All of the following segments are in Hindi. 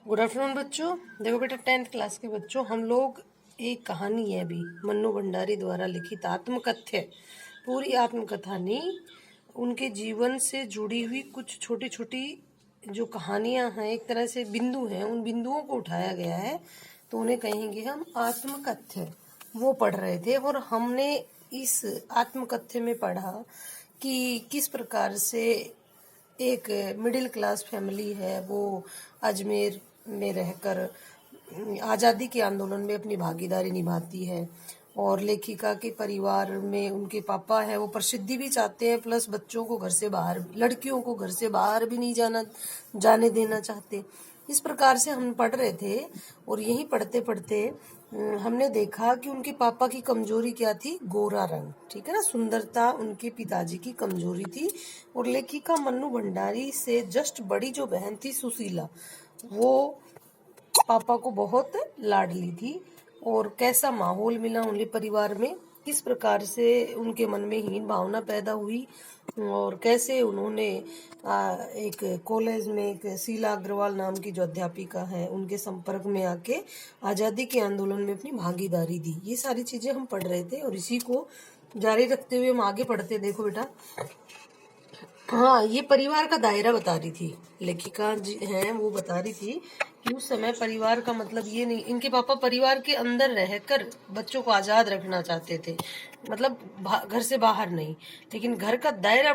गुड आफ्टरनून बच्चों। देखो बेटा, 10th क्लास के बच्चों, हम लोग एक कहानी है अभी मन्नू भंडारी द्वारा लिखित आत्मकथ्य, पूरी आत्मकथा नहीं, उनके जीवन से जुड़ी हुई कुछ छोटी छोटी जो कहानियां हैं, एक तरह से बिंदु हैं, उन बिंदुओं को उठाया गया है, तो उन्हें कहेंगे हम आत्मकथ्य। वो पढ़ रहे थे और हमने इस आत्मकथ्य में पढ़ा कि किस प्रकार से एक मिडिल क्लास फैमिली है, वो अजमेर में रहकर आज़ादी के आंदोलन में अपनी भागीदारी निभाती है। और लेखिका के परिवार में उनके पापा है, वो प्रसिद्धि भी चाहते हैं, प्लस बच्चों को घर से बाहर, लड़कियों को घर से बाहर भी नहीं जाने देना चाहते। इस प्रकार से हम पढ़ रहे थे और यहीं पढ़ते पढ़ते हमने देखा कि उनके पापा की कमजोरी क्या थी? गोरा रंग, ठीक है ना, सुंदरता उनके पिताजी की कमजोरी थी। और लेखिका मन्नू भंडारी से जस्ट बड़ी जो बहन थी सुशीला, वो पापा को बहुत लाडली थी। और कैसा माहौल मिला उनके परिवार में, किस प्रकार से उनके मन में हीन भावना पैदा हुई, और कैसे उन्होंने एक कॉलेज में एक शीला अग्रवाल नाम की जो अध्यापिका है, उनके संपर्क में आके आज़ादी के आंदोलन में अपनी भागीदारी दी। ये सारी चीजें हम पढ़ रहे थे और इसी को जारी रखते हुए हम आगे पढ़ते। देखो बेटा, हाँ, ये परिवार का दायरा बता रही थी लेखिका जी हैं, वो बता रही थी कि उस समय परिवार का मतलब ये नहीं, इनके पापा परिवार के अंदर रहकर बच्चों को आजाद रखना चाहते थे, मतलब घर से बाहर नहीं, लेकिन घर का दायरा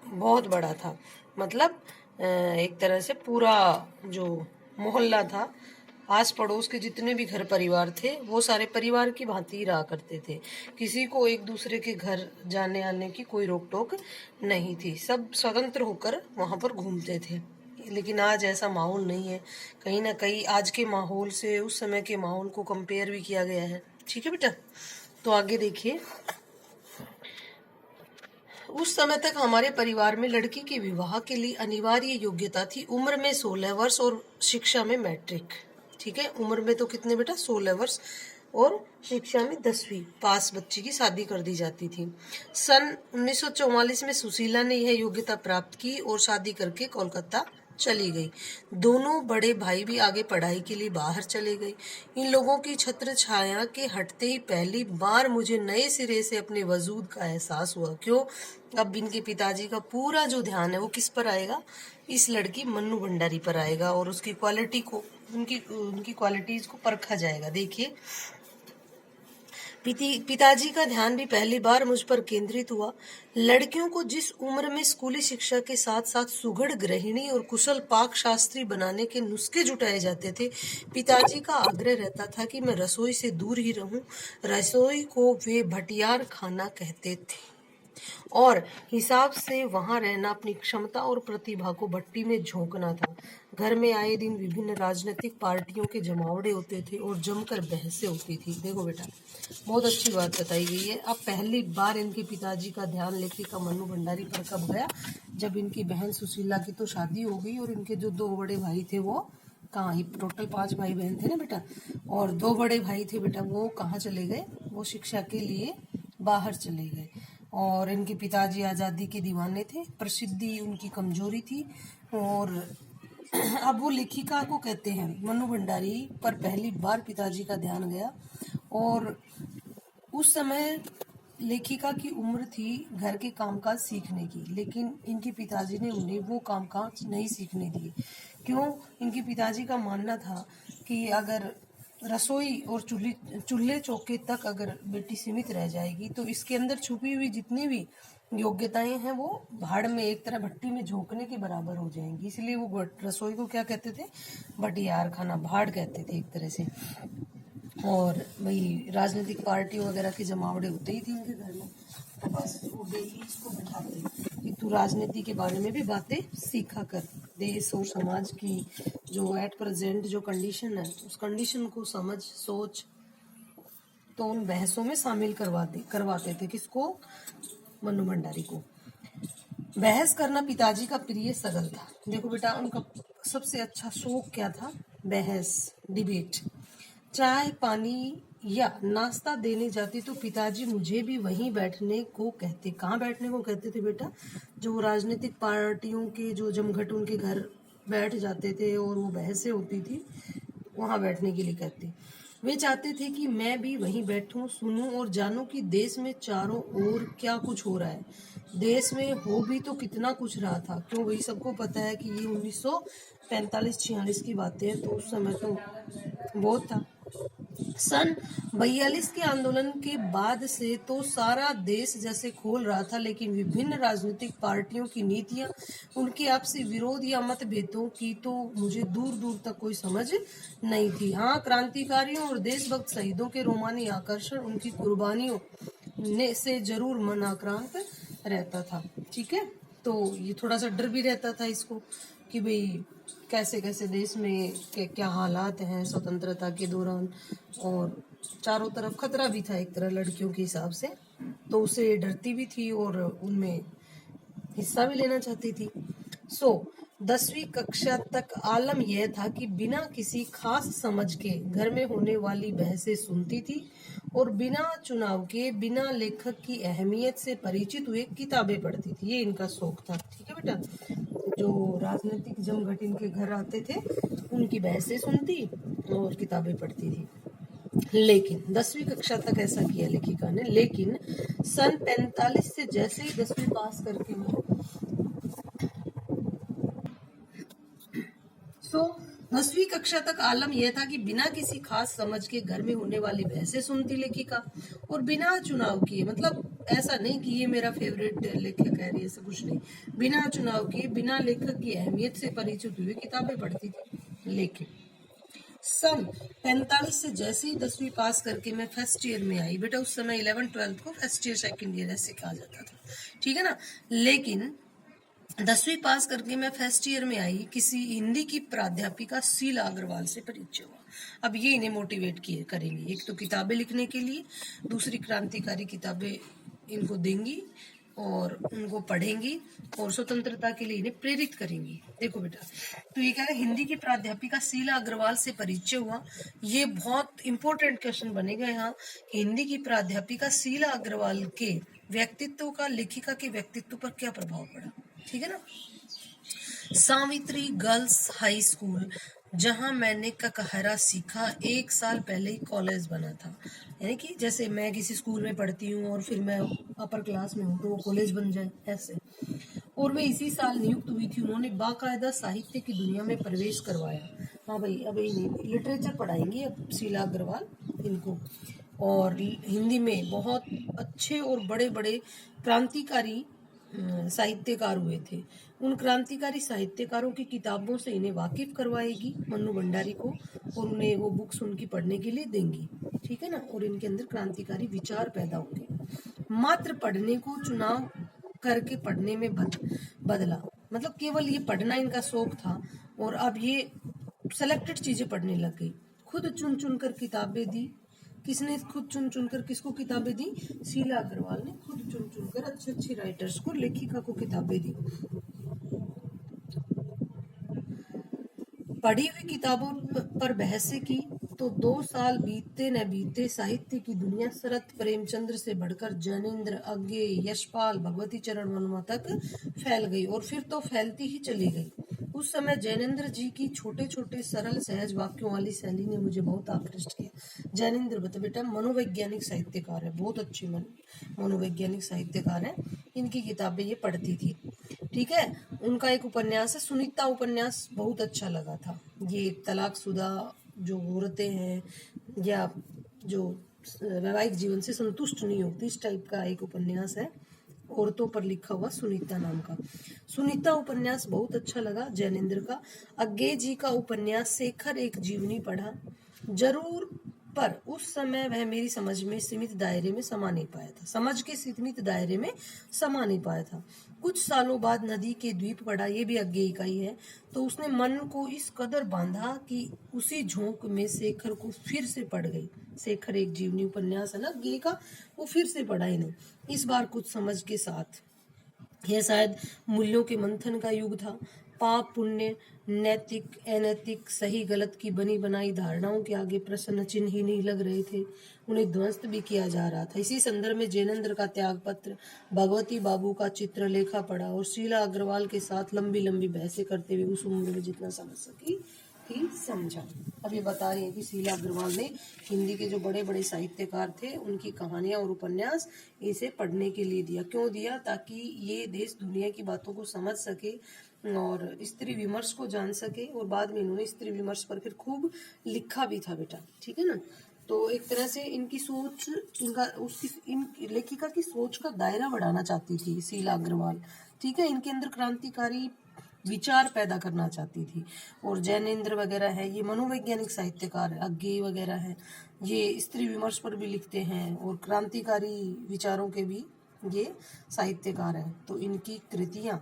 बहुत बड़ा था। मतलब एक तरह से पूरा जो मोहल्ला था, आस पड़ोस के जितने भी घर परिवार थे, वो सारे परिवार की भांति ही रहा करते थे। किसी को एक दूसरे के घर जाने आने की कोई रोक टोक नहीं थी, सब स्वतंत्र होकर वहां पर घूमते थे। लेकिन आज ऐसा माहौल नहीं है, कहीं ना कहीं आज के माहौल से उस समय के माहौल को कंपेयर भी किया गया है। ठीक है बेटा, तो आगे देखिए। उस समय तक हमारे परिवार में लड़की के विवाह के लिए अनिवार्य योग्यता थी उम्र में 16 वर्ष और शिक्षा में मैट्रिक। ठीक है, उम्र में तो कितने बेटा? 16 वर्ष, और शिक्षा में 10वीं पास बच्ची की शादी कर दी जाती थी। सन 1944 में सुशीला ने यह योग्यता प्राप्त की और शादी करके कोलकाता चली गई। दोनों बड़े भाई भी आगे पढ़ाई के लिए बाहर चले गए। इन लोगों की छत्र छाया के हटते ही पहली बार मुझे नए सिरे से अपने वजूद का एहसास हुआ। क्यों? अब इनके पिताजी का पूरा जो ध्यान है वो किस पर आएगा? इस लड़की मन्नू भंडारी पर आएगा, और उसकी क्वालिटी को, उनकी क्वालिटीज को परखा जाएगा। देखिए, पिताजी का ध्यान भी पहली बार मुझ पर केंद्रित हुआ। लड़कियों को जिस उम्र में स्कूली शिक्षा के साथ साथ सुघड़ गृहिणी और कुशल पाक शास्त्री बनाने के नुस्खे जुटाए जाते थे, पिताजी का आग्रह रहता था कि मैं रसोई से दूर ही रहूं। रसोई को वे भटियार खाना कहते थे और हिसाब से वहां रहना अपनी क्षमता और प्रतिभा को भट्टी में झोंकना था। घर में आए दिन विभिन्न राजनीतिक पार्टियों के जमावड़े होते थे और जमकर बहसें होती थी। देखो बेटा, बहुत अच्छी बात बताई गई है। अब पहली बार इनके पिताजी का ध्यान लेखिका मन्नू भंडारी पर कब गया? जब इनकी बहन सुशीला की तो शादी हो गई, और इनके जो दो बड़े भाई थे वो कहाँ, ही टोटल 5 भाई बहन थे ना बेटा, और 2 बड़े भाई थे बेटा, वो कहाँ चले गए? वो शिक्षा के लिए बाहर चले गए। और इनके पिताजी आज़ादी के दीवाने थे, प्रसिद्धि उनकी कमजोरी थी। और अब वो लेखिका को कहते हैं, मन्नू भंडारी पर पहली बार पिताजी का ध्यान गया। और उस समय लेखिका की उम्र थी घर के कामकाज सीखने की, लेकिन इनके पिताजी ने उन्हें वो कामकाज नहीं सीखने दिए। क्यों? इनके पिताजी का मानना था कि अगर रसोई और चूल्हे चौके तक अगर बेटी सीमित रह जाएगी तो इसके अंदर छुपी हुई जितनी भी योग्यताएं हैं वो भाड़ में, एक तरह भट्टी में झोंकने के बराबर हो जाएंगी। इसलिए वो रसोई को क्या कहते थे? भटियार खाना, भाड़ कहते थे एक तरह से। और वही राजनीतिक पार्टी वगैरह के जमावड़े होते ही थे इनके घर में, तो बस वो डेली इसको बैठाते कि तू राजनीति के बारे में भी बातें सीखा कर, देश और समाज की जो एट प्रेजेंट जो कंडीशन है उस कंडीशन को समझ, सोच। तो उन बहसों में शामिल करवाते थे किसको? मन्नू भंडारी को। बहस करना पिताजी का प्रिय सगल था। देखो बेटा, उनका सबसे अच्छा शौक क्या था? बहस, डिबेट। चाय पानी या नाश्ता देने जाती तो पिताजी मुझे भी वहीं बैठने को कहते। कहाँ बैठने को कहते थे बेटा? जो राजनीतिक पार्टियों के जो जमघट उनके घर बैठ जाते थे और वो बहसें होती थी, वहां बैठने के लिए कहते। वे चाहते थे कि मैं भी वहीं बैठूं, सुनूं और जानूं कि देश में चारों ओर क्या कुछ हो रहा है। देश में हो भी तो कितना कुछ रहा था, क्यों वही सबको पता है कि ये 1945-46 की बातें हैं, तो उस समय तो बहुत था। सन 42 के आंदोलन के बाद से तो सारा देश जैसे खोल रहा था, लेकिन विभिन्न राजनीतिक पार्टियों की नीतियां, उनके आपसी विरोध या मतभेदों की तो मुझे दूर दूर तक कोई समझ नहीं थी। हाँ, क्रांतिकारियों और देशभक्त शहीदों के रोमानी आकर्षण, उनकी कुर्बानियों ने से जरूर मन आक्रांत रहता था। ठीक है, तो ये थोड़ा सा डर भी रहता था इसको कि भाई कैसे कैसे देश में क्या हालात हैं स्वतंत्रता के दौरान, और चारों तरफ खतरा भी था एक तरह लड़कियों के हिसाब से, तो उसे डरती भी थी और उनमें हिस्सा भी लेना चाहती थी। 10वीं कक्षा तक आलम यह था कि बिना किसी खास समझ के घर में होने वाली बहसें सुनती थी और बिना चुनाव के, बिना लेखक की अहमियत से परिचित हुए किताबें पढ़ती थी। ये इनका शौक था। ठीक है बेटा, जो राजनीतिक जमघट इनके घर आते थे उनकी बहसें सुनती और किताबें पढ़ती थी। लेकिन 10वीं कक्षा तक ऐसा किया लेखिका ने, लेकिन सन 45 से जैसे ही 10वीं पास करके सो 10वीं कक्षा तक आलम यह था कि बिना किसी खास समझ के घर में होने वाली बहसें सुनती लेखिका, और बिना चुनाव किए, मतलब ऐसा नहीं कि ये मेरा फेवरेट लेखक है, ऐसा कुछ नहीं, बिना चुनाव किए, बिना लेखक की अहमियत से परिचित हुए किताबें पढ़ती थी। लेकिन सन 45 से जैसे ही 10वीं पास करके मैं फर्स्ट ईयर में आई, बेटा उस समय 11th-12th को फर्स्ट ईयर सेकंड ईयर ऐसे कहा जाता था, ठीक है ना। लेकिन 10वीं पास करके मैं फर्स्ट ईयर में आई, किसी हिंदी की प्राध्यापिका शीला अग्रवाल से परिचय हुआ। अब ये इन्हें मोटिवेट किए करेंगी, एक तो किताबें लिखने के लिए, दूसरी क्रांतिकारी किताबें इनको देंगी और उनको पढ़ेंगी और स्वतंत्रता के लिए इन्हें प्रेरित करेंगी। देखो बेटा, तो ये क्या है, हिंदी की प्राध्यापिका शीला अग्रवाल से परिचय हुआ। ये बहुत इंपॉर्टेंट क्वेश्चन बनेगा यहाँ कि हिंदी की प्राध्यापिका शीला अग्रवाल के व्यक्तित्व का लेखिका के व्यक्तित्व पर क्या प्रभाव पड़ा। ठीक है ना। सावित्री गर्ल्स हाई स्कूल, जहां मैंने ककहरा सीखा, 1 साल पहले ही कॉलेज बना था। यानी कि जैसे मैं किसी स्कूल में पढ़ती हूँ और फिर मैं अपर क्लास में हूँ तो वो कॉलेज बन जाए, ऐसे। और वे इसी साल नियुक्त हुई थी। उन्होंने बाकायदा साहित्य की दुनिया में प्रवेश करवाया। हाँ भाई, अब इन्हें लिटरेचर पढ़ाएंगे अब शीला अग्रवाल इनको, और हिंदी में बहुत अच्छे और बड़े बड़े क्रांतिकारी साहित्यकार हुए थे। उन क्रांतिकारी साहित्यकारों की किताबों से इन्हें वाकिफ करवाएगी मन्नू भंडारी को, और उन्हें वो बुक्स उनकी पढ़ने के लिए देंगी। ठीक है ना, और इनके अंदर क्रांतिकारी विचार पैदा होंगे। मात्र पढ़ने को चुनाव करके पढ़ने में बदला, मतलब केवल ये पढ़ना इनका शौक था और अब ये सेलेक्टेड चीजें पढ़ने लग गई। खुद चुन चुन कर किताबें दी। किसने खुद चुन चुन कर किसको किताबें दी? शीला अग्रवाल ने खुद चुन चुन कर अच्छे अच्छे राइटर्स को, लेखिका को किताबें दी। पढ़ी हुई किताबों पर बहसें की तो 2 साल बीते न बीते साहित्य की दुनिया शरत प्रेमचंद्र से बढ़कर जैनेन्द्र, अज्ञे, यशपाल, भगवती चरण वर्मा तक फैल गई, और फिर तो फैलती ही चली गई। उस समय जैनेन्द्र जी की छोटे छोटे सरल सहज वाक्यों वाली शैली ने मुझे बहुत आकृष्ट किया। जैनेन्द्र बेटा मनोवैज्ञानिक साहित्यकार है, बहुत अच्छे मनोवैज्ञानिक साहित्यकार है। इनकी किताबें ये पढ़ती थी। ठीक है, उनका एक उपन्यास है सुनीता, उपन्यास बहुत अच्छा लगा था। ये तलाकशुदा जो औरतें हैं या जो वैवाहिक जीवन से संतुष्ट नहीं होती, इस टाइप का एक उपन्यास है, औरतों पर लिखा हुआ, सुनीता नाम का। सुनीता उपन्यास बहुत अच्छा लगा जैनेन्द्र का। अज्ञे जी का उपन्यास शेखर एक जीवनी पढ़ा जरूर, पर उस समय वह मेरी समझ में सीमित दायरे में समा नहीं पाया था, समझ के सीमित दायरे में समा नहीं पाया था। कुछ सालों बाद नदी के द्वीप पढ़ा, ये भी अज्ञे का ही है, तो उसने मन को इस कदर बांधा कि उसी झोंक में शेखर को फिर से पढ़ गई। शेखर एक जीवनी उपन्यास है ना अज्ञे का, वो फिर से पढ़ा इन्हें, इस बार कुछ समझ के साथ। यह शायद मूल्यों के मंथन का युग था। पाप पुण्य, नैतिक अनैतिक, सही गलत की बनी बनाई धारणाओं के आगे प्रश्न चिन्ह ही नहीं लग रहे थे, उन्हें ध्वस्त भी किया जा रहा था। इसी संदर्भ में जैनेन्द्र का त्याग पत्र, भगवती बाबू का चित्रलेखा पढ़ा और शीला अग्रवाल के साथ लंबी लंबी बहसें करते हुए उस उम्र में जितना समझ सकी ही समझा। अब ये बता रही है कि शीला अग्रवाल ने हिंदी के जो बड़े बड़े साहित्यकार थे उनकी कहानियां और उपन्यास इसे पढ़ने के लिए दिया। क्यों दिया? ताकि ये देश दुनिया की बातों को समझ सके और स्त्री विमर्श को जान सके। और बाद में इन्होंने स्त्री विमर्श पर फिर खूब लिखा भी था बेटा, ठीक है ना। तो एक तरह से इनकी सोच, इन लेखिका की सोच का दायरा बढ़ाना चाहती थी शीला अग्रवाल, ठीक है। इनके अंदर क्रांतिकारी विचार पैदा करना चाहती थी। और जैनेन्द्र वगैरह है, ये मनोवैज्ञानिक साहित्यकार है, अज्ञेय वगैरह है, ये स्त्री विमर्श पर भी लिखते हैं और क्रांतिकारी विचारों के भी ये साहित्यकार हैं। तो इनकी कृतियां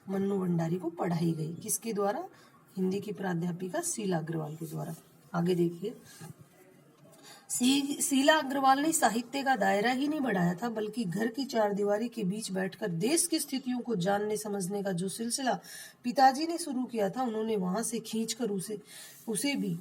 मन्नू भंडारी को पढ़ाई गई, किसके द्वारा? हिंदी की प्राध्यापिका शीला अग्रवाल के द्वारा। आगे देखिए, शीला अग्रवाल ने साहित्य का दायरा ही नहीं बढ़ाया था, बल्कि घर की चारदीवारी के बीच बैठकर देश की स्थितियों को जानने समझने का जो सिलसिला पिताजी ने शुरू किया था, उन्होंने वहां से खींचकर उसे भी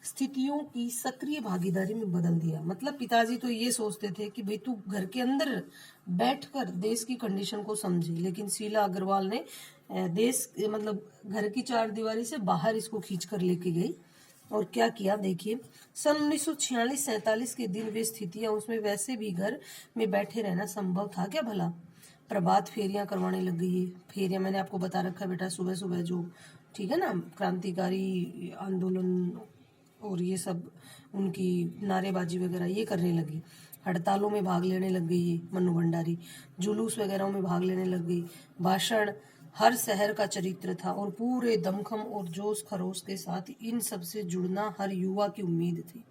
स्थितियों की सक्रिय भागीदारी में बदल दिया। मतलब पिताजी तो ये सोचते थे कि भाई तू घर के अंदर बैठकर देश की कंडीशन को समझे, लेकिन शीला अग्रवाल ने देश मतलब घर की चारदीवारी से बाहर इसको खींचकर लेके गई। और क्या किया देखिए, सन 1946-47 के दिन वे स्थितियां, उसमें वैसे भी घर में बैठे रहना संभव था क्या भला? प्रभात फेरियां करवाने लग गई है। फेरियां मैंने आपको बता रखा है बेटा, सुबह सुबह जो, ठीक है ना, क्रांतिकारी आंदोलन और ये सब उनकी नारेबाजी वगैरह ये करने लगी। हड़तालों में भाग लेने लग गई है मन्नू भंडारी, जुलूस वगैरह में भाग लेने लग गई। भाषण हर शहर का चरित्र था और पूरे दमखम और जोश खरोश के साथ इन सब से जुड़ना हर युवा की उम्मीद थी,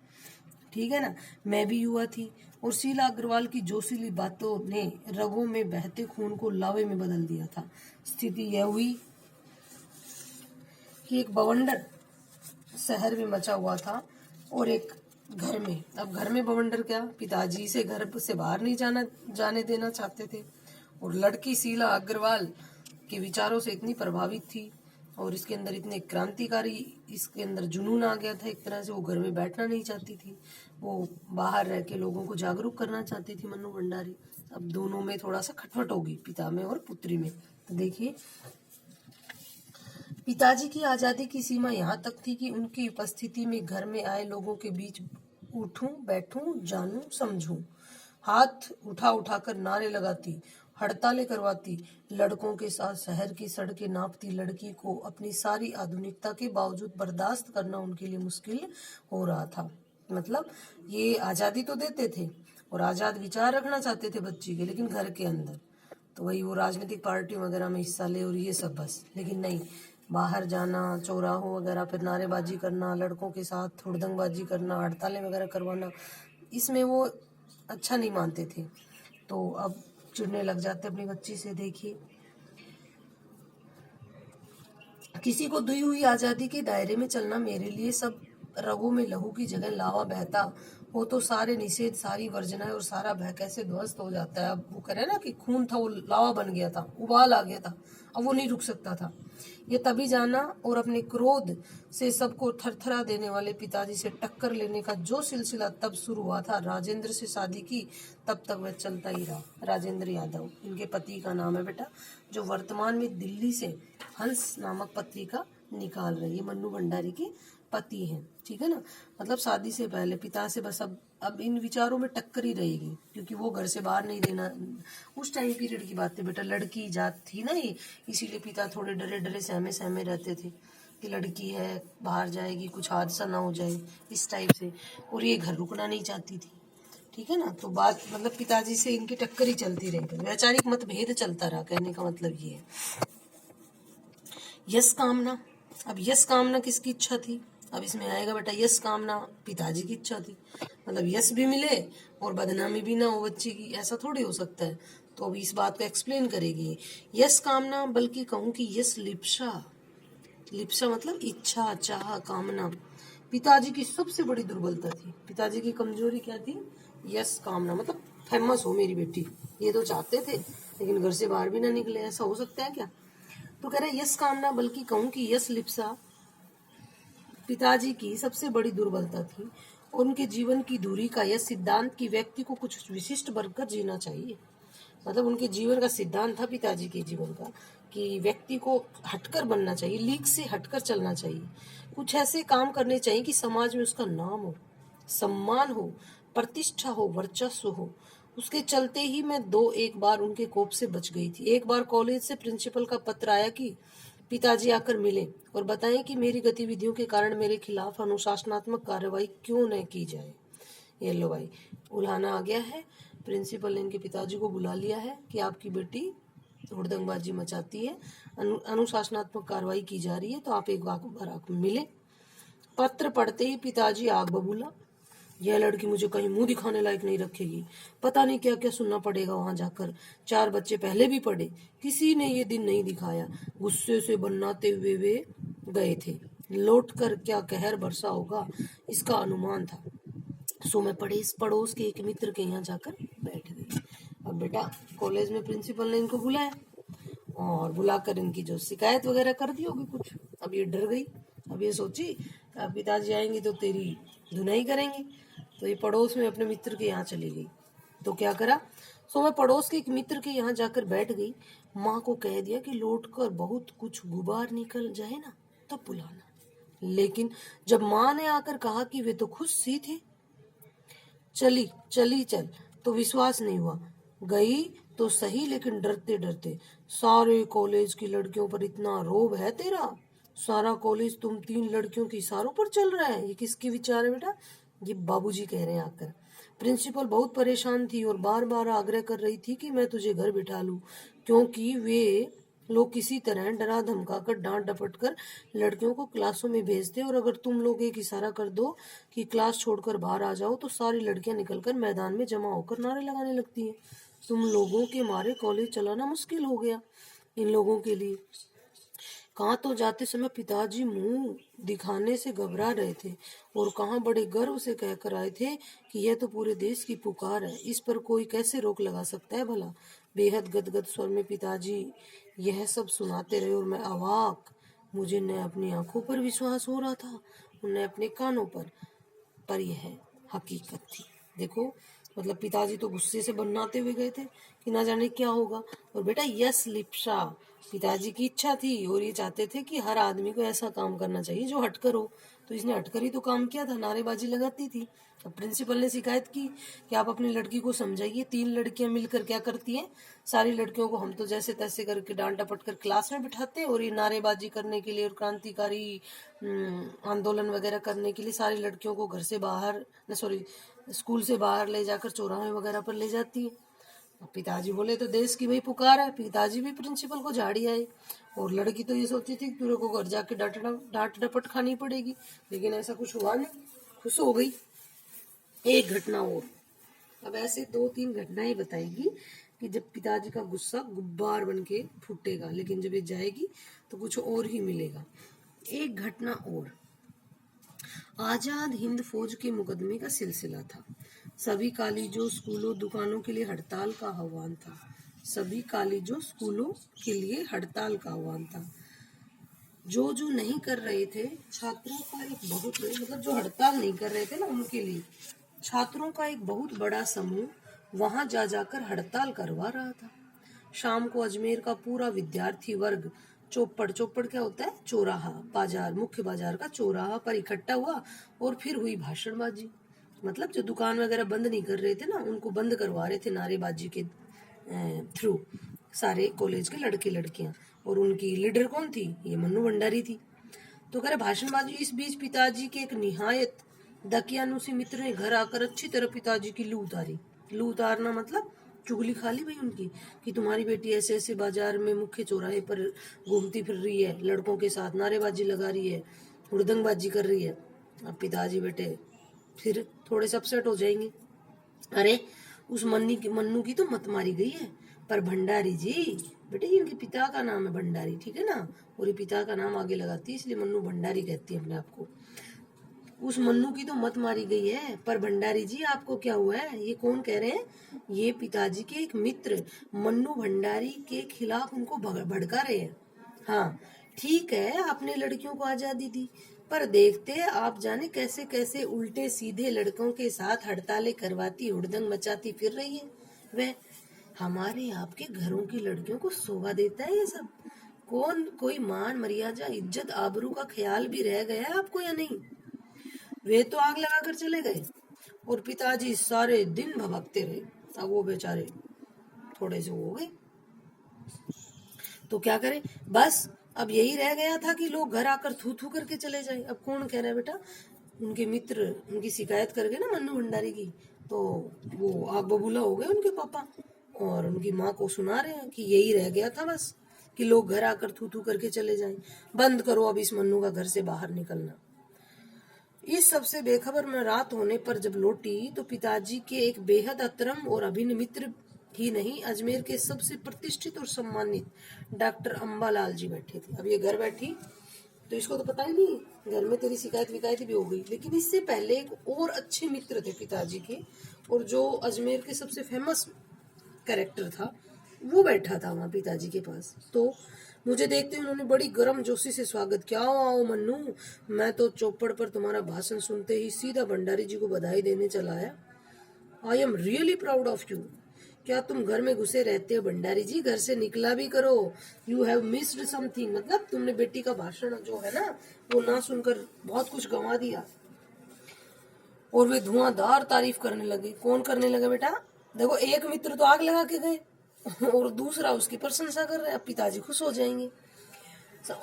ठीक है ना। मैं भी युवा थी और शीला अग्रवाल की जोशीली बातों ने रगों में बहते खून को लावे में बदल दिया था। स्थिति यह हुई कि एक बवंडर शहर में मचा हुआ था और एक घर में, अब घर में बवंडर क्या, पिताजी से घर से बाहर नहीं जाने देना चाहते थे। और लड़की शीला अग्रवाल के विचारों से इतनी प्रभावित थी और इसके अंदर इतने क्रांतिकारी, इसके अंदर जुनून आ गया था एक तरह से। वो घर में बैठना नहीं चाहती थी, वो बाहर रह के लोगों को जागरूक करना चाहती थी मन्नू भंडारी। अब दोनों में थोड़ा सा खटपट होगी, पिता में और पुत्री में। तो देखिए, पिताजी की आजादी की सीमा यहाँ तक थी कि उनकी उपस्थिति में घर में आए लोगों के बीच उठूं, बैठूं, जानूं, समझूं, हाथ उठा उठाकर नारे लगाती, हड़तालें करवाती, लड़कों के साथ शहर की सड़कें नापती। लड़की को अपनी सारी आधुनिकता के बावजूद बर्दाश्त करना उनके लिए मुश्किल हो रहा था। मतलब ये आजादी तो देते थे और आजाद विचार रखना चाहते थे बच्ची के, लेकिन घर के अंदर तो वही वो राजनीतिक पार्टी वगैरह में हिस्सा ले और ये सब बस, लेकिन नहीं, बाहर जाना, चौराहों वगैरह पर नारेबाजी करना, लड़कों के साथ हुड़दंगबाजी करना, हड़तालें वगैरह करवाना, इसमें वो अच्छा नहीं मानते थे। तो अब चिढ़ने लग जाते अपनी बच्ची से। देखिए, किसी को दी हुई आजादी के दायरे में चलना मेरे लिए सब रगों में लहू की जगह लावा बहता हो तो सारे निषेध, सारी वर्जनाएं और सारा भय कैसे ध्वस्त हो जाता है। अब वो करे ना कि खून था वो लावा बन गया था, उबाल आ गया था, अब वो नहीं रुक सकता था। ये तभी जाना और अपने क्रोध से सबको थरथरा देने वाले पिताजी से टक्कर लेने का जो सिलसिला तब शुरू हुआ था। राजेंद्र से शादी की तब तक वह चलता ही रहा। राजेंद्र यादव इनके पति का नाम है बेटा, जो वर्तमान में दिल्ली से हंस नामक पत्रिका निकाल रही है। मन्नू भंडारी के पति हैं, ठीक है ना। मतलब शादी से पहले पिता से बस अब इन विचारों में टक्कर ही रहेगी, क्योंकि वो घर से बाहर नहीं देना। उस टाइम पीरियड की बात है बेटा, लड़की जात थी ना ये, इसीलिए पिता थोड़े डरे डरे सहमे सहमे रहते थे कि लड़की है, बाहर जाएगी, कुछ हादसा ना हो जाए, इस टाइप से। और ये घर रुकना नहीं चाहती थी, ठीक है ना। तो बात मतलब पिताजी से इनकी टक्कर ही चलती रही, वैचारिक मतभेद चलता रहा, कहने का मतलब ये है। यश कामना, अब यश कामना किसकी इच्छा थी? अब इसमें आएगा बेटा, यश कामना पिताजी की इच्छा थी। मतलब यश भी मिले और बदनामी भी ना हो बच्ची की, ऐसा थोड़ी हो सकता है। तो अभी इस बात को एक्सप्लेन करेगी। यश कामना, बल्कि कहूँ कि यश लिप्सा, लिप्सा मतलब इच्छा, चाह, कामना पिताजी की सबसे बड़ी दुर्बलता थी। पिताजी की कमजोरी क्या थी? यश कामना, मतलब फेमस हो मेरी बेटी, ये तो चाहते थे लेकिन घर से बाहर भी ना निकले। ऐसा हो सकता है क्या? तो कह रहे यश कामना, बल्कि कहूँ कि यश लिप्सा पिताजी की सबसे बड़ी दुर्बलता थी। उनके जीवन की दूरी का यह सिद्धांत कि व्यक्ति को कुछ विशिष्ट बनकर जीना चाहिए। मतलब उनके जीवन का सिद्धांत था पिताजी के जीवन का कि व्यक्ति को हटकर बनना चाहिए, लीक से हटकर चलना चाहिए, कुछ ऐसे काम करने चाहिए कि समाज में उसका नाम हो, सम्मान हो, प्रतिष्ठा हो, वर्चस्व हो। उसके चलते ही मैं एक बार उनके कोप से बच गई थी। एक बार कॉलेज से प्रिंसिपल का पत्र आया कि पिताजी आकर मिले और बताएं कि मेरी गतिविधियों के कारण मेरे खिलाफ अनुशासनात्मक कार्रवाई क्यों न की जाए। ये लो भाई, उल्हाना आ गया है। प्रिंसिपल ने इनके पिताजी को बुला लिया है कि आपकी बेटी हुड़दंगबाजी मचाती है, अनुशासनात्मक कार्रवाई की जा रही है, तो आप एक बार आकर मिले। पत्र पढ़ते ही पिताजी आग बबूला, यह लड़की मुझे कहीं मुंह दिखाने लायक नहीं रखेगी, पता नहीं क्या क्या सुनना पड़ेगा वहां जाकर। 4 बच्चे पहले भी पढ़े, किसी ने ये दिन नहीं दिखाया। गुस्से से बनाते हुए वे गए थे। लौट कर क्या कहर बरसा होगा इसका अनुमान था। सो मैं पड़ोस के एक मित्र के यहाँ जाकर बैठ गई। अब बेटा कॉलेज में प्रिंसिपल ने इनको बुलाया और बुलाकर इनकी जो शिकायत वगैरह कर दी होगी कुछ। अब ये डर गई। अब ये सोची पिताजी आएंगे तो तेरी धुनाई करेंगे। तो ये पड़ोस में अपने मित्र के यहाँ चली गई। तो क्या करा, सो मैं पड़ोस के एक मित्र के यहाँ जाकर बैठ गई। माँ को कह दिया कि लौट कर बहुत कुछ गुबार निकल जाए ना तब बुलाना। लेकिन जब माँ ने आकर कहा कि वे तो खुश सी थे, चल तो विश्वास नहीं हुआ। गई तो सही, लेकिन डरते डरते। सारे कॉलेज की लड़कियों पर इतना रोब है तेरा, सारा कॉलेज तुम 3 लड़कियों के इशारों पर चल रहा है। ये किसके विचार है बेटा? ये बाबूजी कह रहे हैं आकर। प्रिंसिपल बहुत परेशान थी और बार बार आग्रह कर रही थी कि मैं तुझे घर बिठा लूं, क्योंकि वे लोग किसी तरह डरा धमका कर डांट डपट कर लड़कियों को क्लासों में भेजते, और अगर तुम लोग एक इशारा कर दो कि क्लास छोड़कर बाहर आ जाओ तो सारी लड़कियां निकलकर मैदान में जमा होकर नारे लगाने लगती हैं। तुम लोगों के मारे कॉलेज चलाना मुश्किल हो गया इन लोगों के लिए। कहाँ तो जाते समय पिताजी मुंह दिखाने से घबरा रहे थे और कहाँ बड़े गर्व से कहकर आए थे कि यह तो पूरे देश की पुकार है, इस पर कोई कैसे रोक लगा सकता है भला। बेहद गदगद स्वर में पिताजी यह सब सुनाते रहे और मैं अवाक। मुझे न अपनी आंखों पर विश्वास हो रहा था न अपने कानों पर यह हकीकत थी। देखो मतलब पिताजी तो गुस्से से बनाते हुए गए थे कि ना जाने क्या होगा। और बेटा यश लिप्सा पिताजी की इच्छा थी और ये चाहते थे कि हर आदमी को ऐसा काम करना चाहिए जो हटकर हो। तो इसने हटकर ही तो काम किया था, नारेबाजी लगाती थी। अब प्रिंसिपल ने शिकायत की कि आप अपनी लड़की को समझाइए। 3 लड़कियां मिलकर क्या करती हैं, सारी लड़कियों को हम तो जैसे तैसे करके डांट डपट कर क्लास में बिठाते हैं और ये नारेबाजी करने के लिए और क्रांतिकारी आंदोलन वगैरह करने के लिए सारी लड़कियों को घर से बाहर स्कूल से बाहर ले जाकर चौराहे वगैरह पर ले जाती है। पिताजी बोले तो देश की वही पुकार है। पिताजी भी प्रिंसिपल को झाड़ी आए और लड़की तो ये सोचती थी तेरे को घर जाके डांट डपट खानी पड़ेगी, लेकिन ऐसा कुछ हुआ नहीं, खुश हो गई। एक घटना और, अब ऐसे 2-3 घटनाएं बताएगी कि जब पिताजी का गुस्सा गुब्बार बन के फूटेगा, लेकिन जब ये जाएगी तो कुछ और ही मिलेगा। एक घटना और, आजाद हिंद फौज के मुकदमे का सिलसिला था। सभी कॉलेजों स्कूलों दुकानों के लिए हड़ताल का आह्वान था। सभी कॉलेजों स्कूलों के लिए हड़ताल का आह्वान था। जो नहीं कर रहे थे छात्रों का एक बहुत मतलब जो हड़ताल नहीं कर रहे थे ना उनके लिए छात्रों का एक बहुत बड़ा समूह वहां जाकर हड़ताल करवा रहा था। शाम को अजमेर का पूरा विद्यार्थी वर्ग चौपड़ क्या होता है, चौराहा, बाजार, मुख्य बाजार का चौराहा पर इकट्ठा हुआ और फिर हुई भाषणबाजी। मतलब जो दुकान वगैरह बंद नहीं कर रहे थे ना उनको बंद करवा रहे थे नारेबाजी के थ्रू सारे कॉलेज के लड़के लड़कियां। और उनकी लीडर कौन थी, ये मन्नू भंडारी थी। तो कह रहे भाषणबाजी। इस बीच पिताजी के एक निहायत दकियानुसी मित्र ने घर आकर अच्छी तरह पिताजी की लू उतारी। लू उतारना मतलब चुगली खा ली भाई उनकी कि तुम्हारी बेटी ऐसे ऐसे बाजार में मुख्य चौराहे पर घूमती फिर रही है, लड़कों के साथ नारेबाजी लगा रही है, हुड़दंगबाजी कर रही है। अब पिताजी बेटे फिर थोड़े से अपसेट हो जाएंगे। अरे उस मन्नू की तो मत मारी गई है, पर भंडारी जी बेटे इनके पिता का नाम है भंडारी, ठीक है ना, और ये पिता का नाम आगे लगाती है इसलिए मन्नू भंडारी कहती है अपने आप को। उस मन्नू की तो मत मारी गई है, पर भंडारी जी आपको क्या हुआ है? ये कौन कह रहे हैं? ये पिताजी के एक मित्र मन्नू भंडारी के खिलाफ उनको भड़का रहे हैं। हाँ ठीक है, आपने लड़कियों को आजादी दी, पर देखते आप जाने कैसे कैसे उल्टे सीधे लड़कों के साथ हड़तालें करवाती हुड़दंग मचाती फिर रही है। वह हमारे आपके घरों की लड़कियों को शोभा देता है ये सब? कौन कोई मान मर्यादा इज्जत आबरू का ख्याल भी रह गया है आपको या नहीं? वे तो आग लगा कर चले गए और पिताजी सारे दिन भभकते रहे। अब वो बेचारे थोड़े से हो गए तो क्या करें, बस अब यही रह गया था कि लोग घर आकर थू थू करके चले जाए। अब कौन कह रहा है बेटा, उनके मित्र उनकी शिकायत कर गए ना मन्नू भंडारी की, तो वो आग बबूला हो गए उनके पापा और उनकी माँ को सुना रहे हैं कि यही रह गया था बस, कि लोग घर आकर थू थू करके चले जाएं। बंद करो अब इस मन्नू का घर से बाहर निकलना। इस सबसे बेखबर में रात होने पर जब लौटी तो पिताजी के एक बेहद अतरम और अभिन्न मित्र ही नहीं, अजमेर के सबसे प्रतिष्ठित और सम्मानित डॉक्टर अम्बालाल जी बैठे थे। अब ये घर बैठी तो इसको तो पता ही नहीं घर में तेरी शिकायत विकायत भी हो गई, लेकिन इससे पहले एक और अच्छे मित्र थे पिताजी के, और जो अजमेर के सबसे फेमस कैरेक्टर था वो बैठा था वहाँ पिताजी के पास। तो मुझे देखते उन्होंने बड़ी गर्म जोशी से स्वागत किया। आओ मन्नू, मैं तो चौपड़ पर तुम्हारा भाषण सुनते ही सीधा भंडारी जी को बधाई देने चला आया। I am really proud of you. क्या तुम घर में घुसे रहते हो भंडारी जी? घर से निकला भी करो। यू हैव मिस्ड समथिंग, मतलब तुमने बेटी का भाषण जो है ना वो ना सुनकर बहुत कुछ गंवा दिया। और वे धुआंधार तारीफ करने लगे। कौन करने लगे बेटा? देखो, एक मित्र तो आग लगा के गए और दूसरा उसकी प्रशंसा कर रहे हैं। अब पिताजी खुश हो जाएंगे।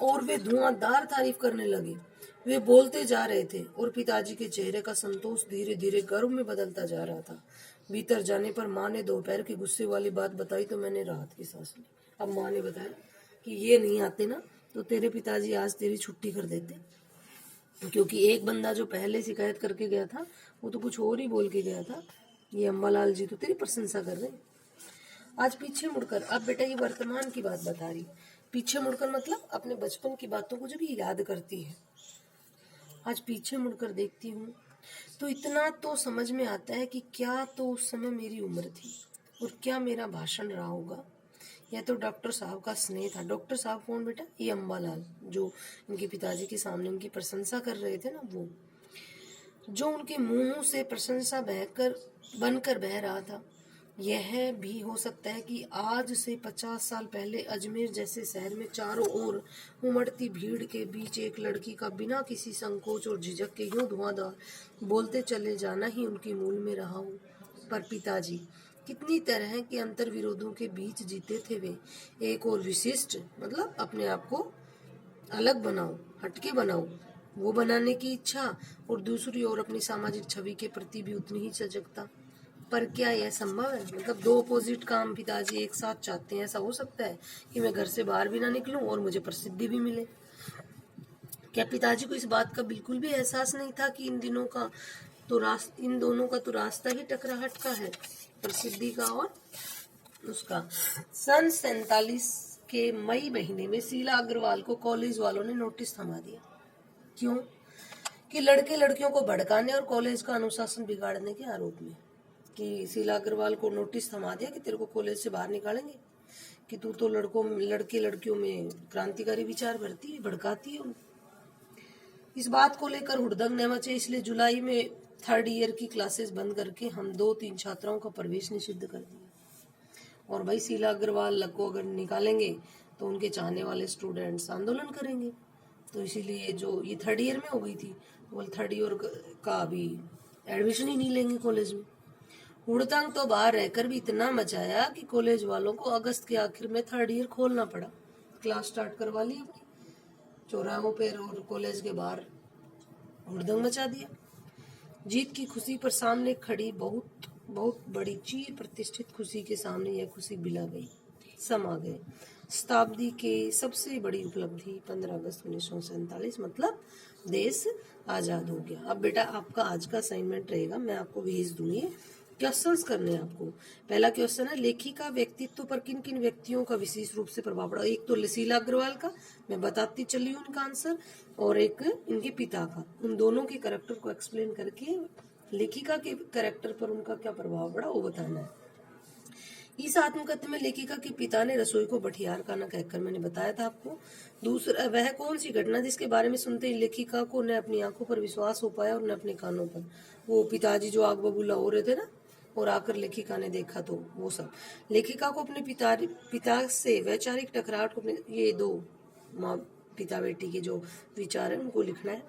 और वे धुआंधार तारीफ करने लगे। वे बोलते जा रहे थे और पिताजी के चेहरे का संतोष धीरे धीरे गर्व में बदलता जा रहा था। भीतर जाने पर माँ ने दोपहर की गुस्से वाली बात बताई तो मैंने राहत की सांस ली। अब माँ ने बताया कि ये नहीं आते ना तो तेरे पिताजी आज तेरी छुट्टी कर देते, क्योंकि एक बंदा जो पहले शिकायत करके गया था वो तो कुछ और ही बोल के गया था। ये अम्बालाल जी तो तेरी प्रशंसा कर रहे हैं। आज पीछे मुड़कर, अब बेटा ये वर्तमान की बात बता रही, पीछे मुड़कर मतलब अपने बचपन की बातों को जब ये याद करती है। आज पीछे मुड़कर देखती हूँ तो इतना तो समझ में आता है कि क्या तो उस समय मेरी उम्र थी और क्या मेरा भाषण रहा होगा। यह तो डॉक्टर साहब का स्नेह था। डॉक्टर साहब कौन बेटा? ये अम्बालाल, जो इनके पिताजी के सामने उनकी प्रशंसा कर रहे थे ना, वो जो उनके मुंह से प्रशंसा बनकर बह रहा था। यह भी हो सकता है कि आज से 50 साल पहले अजमेर जैसे शहर में चारों ओर उमड़ती भीड़ के बीच एक लड़की का बिना किसी संकोच और झिझक के यूं धुआंधार बोलते चले जाना ही उनकी मूल में रहा हो। पर पिताजी कितनी तरह के अंतर विरोधों के बीच जीते थे वे। एक और विशिष्ट, मतलब अपने आप को अलग बनाओ, हटके बनाओ, वो बनाने की इच्छा, और दूसरी ओर अपनी सामाजिक छवि के प्रति भी उतनी ही सजगता। पर क्या यह संभव है? मतलब दो अपोजिट काम पिताजी एक साथ चाहते हैं। ऐसा हो सकता है कि मैं घर से बाहर भी ना निकलूं और मुझे प्रसिद्धि भी मिले? क्या पिताजी को इस बात का बिल्कुल भी एहसास नहीं था कि इन दोनों का तो रास्ता ही टकराहट का है, प्रसिद्धि का और उसका। सन 47 के मई महीने में शीला अग्रवाल को कॉलेज वालों ने नोटिस थमा दिया। क्यों? कि लड़के लड़कियों को भड़काने और कॉलेज का अनुशासन बिगाड़ने के आरोप में। कि शीला अग्रवाल को नोटिस थमा दिया कि तेरे को कॉलेज से बाहर निकालेंगे, कि तू तो लड़के लड़कियों में क्रांतिकारी विचार भड़काती है। इस बात को लेकर हुड़दंग न मचे, इसलिए जुलाई में 3rd ईयर की क्लासेस बंद करके हम 2-3 छात्राओं का प्रवेश निषिद्ध कर दिया। और भाई शीला अग्रवाल को अगर निकालेंगे तो उनके चाहने वाले स्टूडेंट्स आंदोलन करेंगे, तो इसीलिए जो ये 3rd ईयर में हो गई थी, वो 3rd ईयर का अभी एडमिशन ही नहीं लेंगे कॉलेज में। हुड़दंग तो बाहर रहकर भी इतना मचाया कि कॉलेज वालों को अगस्त के आखिर में 3rd ईयर खोलना पड़ा। क्लास स्टार्ट करवा ली अपनी चौराहों पर और कॉलेज के बाहर हुड़दंग मचा दिया। जीत की खुशी पर सामने खड़ी बहुत बहुत बड़ी चीर प्रतिष्ठित खुशी के सामने यह खुशी बिला गई, समा गए। शताब्दी के सबसे बड़ी उपलब्धि 15 अगस्त 1947, मतलब देश आजाद हो गया। अब बेटा आपका आज का असाइनमेंट रहेगा, मैं आपको भेज दूंगी, क्वेश्चंस करने हैं आपको। पहला क्वेश्चन है, लेखिका व्यक्तित्व पर किन किन व्यक्तियों का विशेष रूप से प्रभाव पड़ा? एक तो शीला अग्रवाल का, मैं बताती चली हूँ उनका आंसर, और एक इनके पिता का। उन दोनों के कैरेक्टर को एक्सप्लेन करके लेखिका के कैरेक्टर पर उनका क्या प्रभाव पड़ा वो बताना है। इस आत्मकथन में लेखिका के पिता ने रसोई को बठियार खाना कहकर, मैंने बताया था आपको। दूसरा, वह कौन सी घटना जिसके बारे में सुनते ही लेखिका को न अपनी आंखों पर विश्वास हो पाया और न अपने कानों पर। वो पिताजी जो आग बबूला हो रहे थे ना, और आकर लेखिका ने देखा, तो वो सब। लेखिका को अपने पिता से वैचारिक टकराहट को अपने, ये दो माँ पिता बेटी के जो विचार है उनको लिखना है।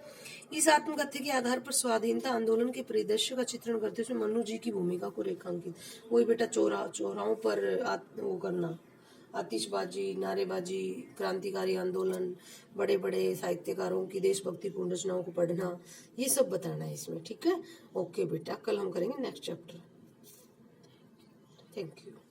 इस आत्मकथ्य के आधार पर स्वाधीनता आंदोलन के परिदृश्य का चित्रण करते हुए मनु जी की भूमिका को रेखांकित। वही बेटा चौराहों पर वो करना, आतिशबाजी, नारेबाजी, क्रांतिकारी आंदोलन, बड़े बड़े साहित्यकारों की देशभक्तिपूर्ण रचनाओं को पढ़ना, ये सब बताना है इसमें। ठीक है, ओके बेटा, कल हम करेंगे नेक्स्ट चैप्टर। Thank you.